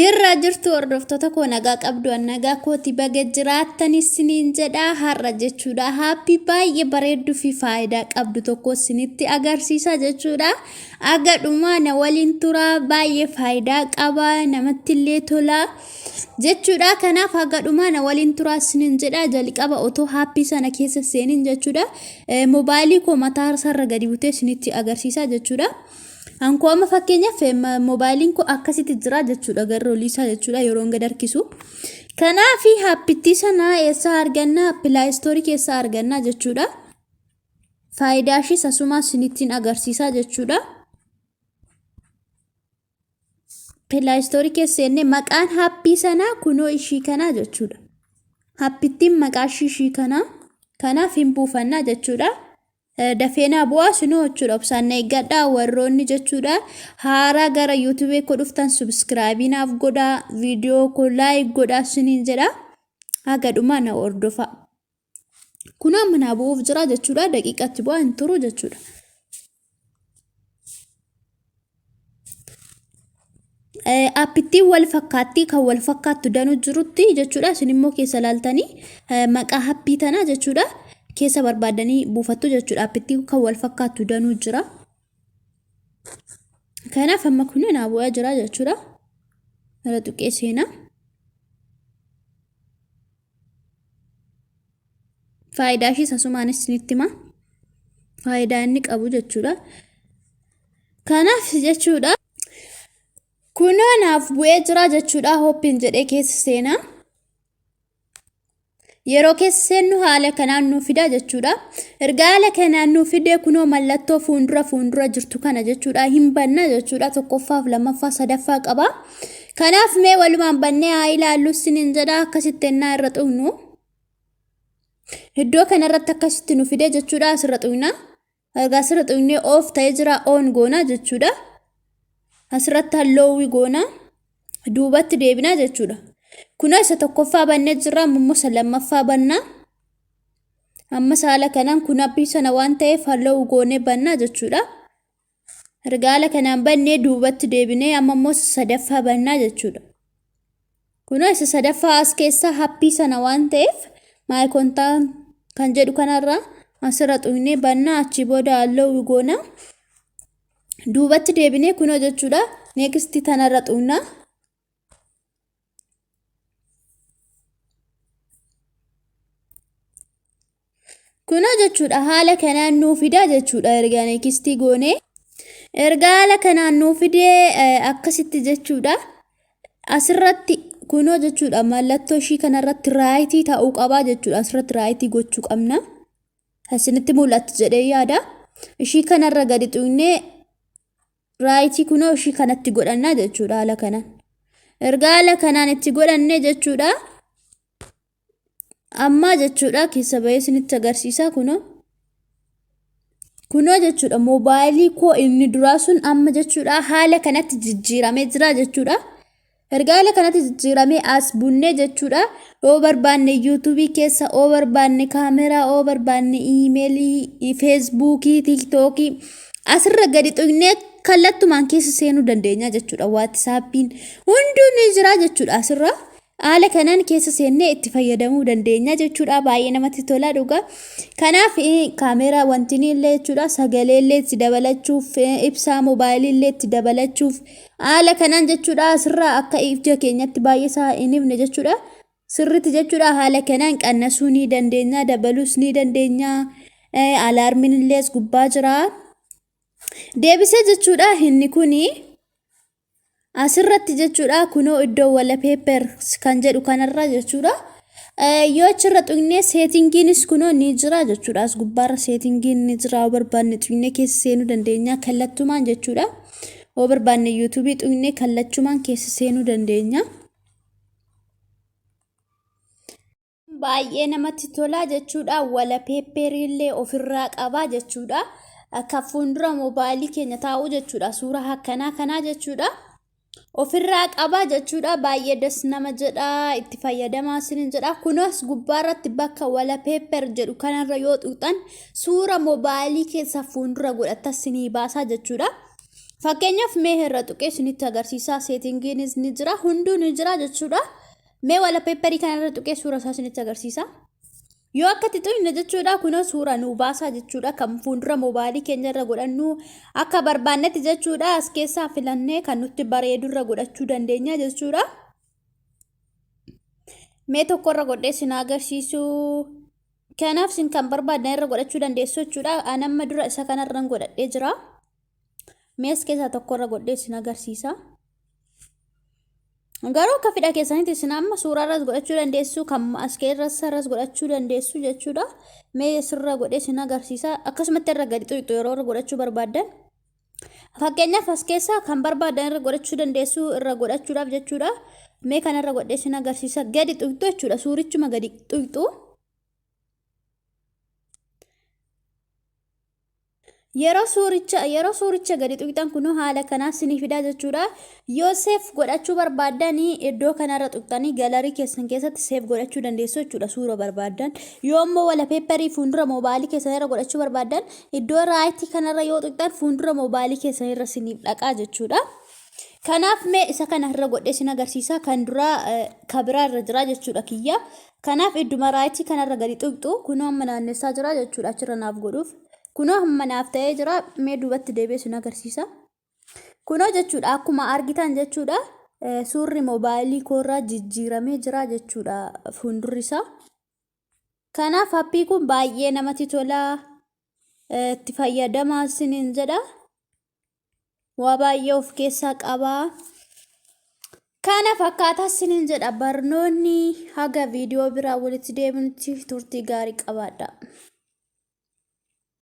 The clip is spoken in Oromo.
Jirra jirtu hordoftoota koo nagaa qabdu nagaa kooti baga jiraatanis isiniin jedha har'a jechuudha. Happy baay'ee bareedduu fi faayidaa qabdu tokko isinitti agarsiisa jechuudha. Aga dhumaa na waliin tura baay'ee faayidaa qaba namatti illee tola jechuudha. Kanaaf aga dhumaa na waliin tura isiniin jedha. Jalqaba otoo happy sana keessa seenin jechuudha. Mobaayilii koo mataa irra gadi butee isinitti agarsiisa jechuudha. Anko amma fakkeenyaaf mobaayiliin koo akkasitti jira jechuudha garuu liisaa jechuudha yeroo gad harkisu. Kanaaf happitti sana eessa arganna Play Store keessa arganna jechuudha. Faayidaa ishee asuma isinittiin agarsiisa jechuudha. Play Store keessa maqaan happii sana kunoo ishii kana jechuudha. Happittiin maqaa ishii kana kanaaf hin buufanna jechuudha. Dafeenaa bu'aa sunoo jechuudha. Obsaan eeggadhaa warroonni jechuudha. Haaraa gara YouTube koo dhuftan subscribe naaf godhaa, video koo like godhaa siniin jedha. Haga dhumaa na hordofa. Kun amma na bu'uuf jira jechuudha. Daqiiqatti bu'aa hin turu jechuudha. Appittiin wal fakkaatti kan wal fakkaattu danuu jirutti jechuudha. Isin immoo keessa laaltanii maqaa happii tanaa jechuudha. Keessa barbaadanii buufattu jechuudha. Appittiin kan wal fakkaattu danuu jira. Kanaaf amma kun na bu'aa jira jechuudha. Gara tuqee seenaa. Faayidaa ishee asumaanis isinitti hima. Faayidaa inni qabu jechuudha. Kanaaf jechuudha. Kunoo naaf bu'ee jira jechuudha. Hoppiin jedhee keessa seenaa. Yeroo keessa seennu haala kanaan nu fida jechuudha. Erga haala kanaan nu fidee kunoo mallattoo fuuldura jirtu kana jechuudha. Hin banna jechuudha. Tokkoffaaf lammaffaa sadaffaa qaba. Kanaaf mee walumaan bannee haa ilaallu isiniin jedha. Akkasitti ennaa irra xuqnu. Iddoo kanarratti akkasitti nu fidee jechuudha. Asirra xuqna. Erga asirra xuqnee oof ta'ee jira on goona jechuudha. Asirratti halluu goona. Duubatti deebina jechuudha. Kunoo isa tokkoffaa bannee jira ammoo isa lammaffaa banna. Amma haala kanaan kun appii sana waan ta'eef halluu goonee banna jechuudha. Erga haala kanaan bannee duubatti deebinee ammoo sadaffaa banna jechuudha. Kunoo isa sadaffaa as keessa appii sana waan ta'eef my contact kan jedhu kanarra asirra xuqnee banna achi booda halluu goona. Duubatti deebinee kunoo jechuudha. Next tanarra xuqna. Kunoo jechuudha haala kanaan nu fida jechuudha. Erga next goone erga haala kanaan nu fidee akkasitti jechuudha. Asirratti kunoo jechuudha mallattoo ishii kanarratti raayitii ta'uu qaba jechuudha. Asirratti raayitii gochuu qabna. Asinitti mul'atti jedhee yaada. Ishii kanarra gadi xuqnee raayitii kunoo ishii kanatti godhanna jechuudha haala kanaan. Erga haala kanaan itti godhanne jechuudha. Amma jechuudha keessa bahee isinitti agarsiisa kunoo jechuudha mobaayilii koo inni duraa sun amma jechuudha haala kanatti jijjiiramee jira jechuudha. Erga haala kanatti jijjiiramee as bunnee jechuudha. Oo barbaanne YouTube keessa, oo barbaanne kaameraa, oo barbaanne emailii, Facebookii, TikTokii asirra gadi xuqnee kallattumaan keessa seenuu dandeenya jechuudha. WhatsAppiin hunduu ni jira jechuudha asirra. Haala kanaan keessa seennee itti fayyadamuu dandeenya jechuudha. Baay'ee namatti tola dhugaa. Kanaaf kaameraa wanti illee jechuudha sagalee illee itti dabalachuuf ibsaa mobaayilii illee itti dabalachuuf haala kanaan jechuudha asirra akka ija keenyatti baay'ee isaa hin himne jechuudha. Sirriitti jechuudha haala kanaan qannasuu ni dandeenya dabaluus ni dandeenya. Alaarmiin illee gubbaa jira. Deebisee jechuudha inni kuni. Asirratti jechuudha kunoo iddoo wallpaper kan jedhu kanarra jechuudha. Yoo achirra xuqnee settingiinis kunoo ni jira jechuudha. As gubbaarra settingiin ni jira. Oo barbaanne xuqnee keessa seenuu dandeenya kallattumaan jechuudha. Oo barbaanne YouTube xuqnee kallachumaan keessa seenuu dandeenya. Baay'ee namatti tola jechuudha. Wallpaper illee ofirraa qaba jechuudha. Akka fuuldura mobaayilii keenya taa'u jechuudha. Suuraa akkanaa kanaa jechuudha. Ofirraa qaba jechuudha. Baay'ee das nama jedha itti fayyadamaa isiniin jedha. Kunis gubbaarratti bakka wallpaper jedhu kanarra yoo xuqxan suura mobaayilii keessa fuuldura godhatta isinii baasa jechuudha. Fakkeenyaaf mee irra tuqee isinitti agarsiisaa seetingiinis ni jira hunduu ni jira jechuudha. Mee wallpaperii kanarra tuqee suura isaa isinitti agarsiisa. Yoo akka tuqne jechuudha kunoo suura nu baasaa jechuudha kan fuuldura moobaayilii keenya irra godhannu akka barbaannetti jechuudha as keessaa filannee kan nutti bareedu irra godhachuu dandeenya jechuudha. Mee tokko irra godhee isin agarsiisu. Kanaaf isin kan barbaadan irra godhachuu dandeessu jechuudha. Ani amma dura isa kanarra godhadhee jira. Mee as keessaa tokko irra godhee isin agarsiisa. Garuu akka fedha keessanitti isin amma suuraarras godhachuu dandeessu kan as keessarras godhachuu dandeessu jechuudha. Mee sirra godhee isin agarsiisa. Akkasumatti irra gadi tuqxu yeroo irra godhachuu barbaadan. Fakkeenyaaf as keessaa kan barbaadan irra godhachuu dandeessu irra godhachuudhaaf jechuudha. Mee kanarra godhee isin agarsiisa. Gadi tuqxu jechuudha. Suurichuma gadi tuqxu. Yeroo suuricha gadi tuqxan kunoo haala kanaa sinii fidaa jechuudha. Yoo seef godhachuu barbaadanii iddoo kanarra tuqxanii galarii keessan keessatti seef godhachuu dandeessu jechuudha suura barbaadan. Yoo immoo wallpaperii fuuldura moobaayilii keessanirra godhachuu barbaadan iddoo raayitii kanarra yoo tuqxan fuuldura moobaayilii keessanirra siniif dhaqaa jechuudha. Kanaaf mee isa kanarra godhee isin agarsiisa kan dura kabiraa irra jira jechuudha kiyya. Kanaaf idduma raayitii kanarra gadi tuqxu kunoo amma naannessaa jira jechuudha achirra naaf godhuuf. Kunoo hamma naaf ta'ee jira mee duubatti deebi'ee isin agarsiisa. Kunoo jechuudha akkuma argitan jechuudha suurri moobaayilii koorraa jijjiiramee jira jechuudha fuuldurri isaa. Kanaaf appii kun baay'ee namatti tola itti fayyadamaa isiniin jedha. Waa baay'ee of keessaa qaba. Kanaaf akkaataa isiniin jedha barnoonni haga viidiyoo biraa walitti deebinutti turtii gaarii qabaadha.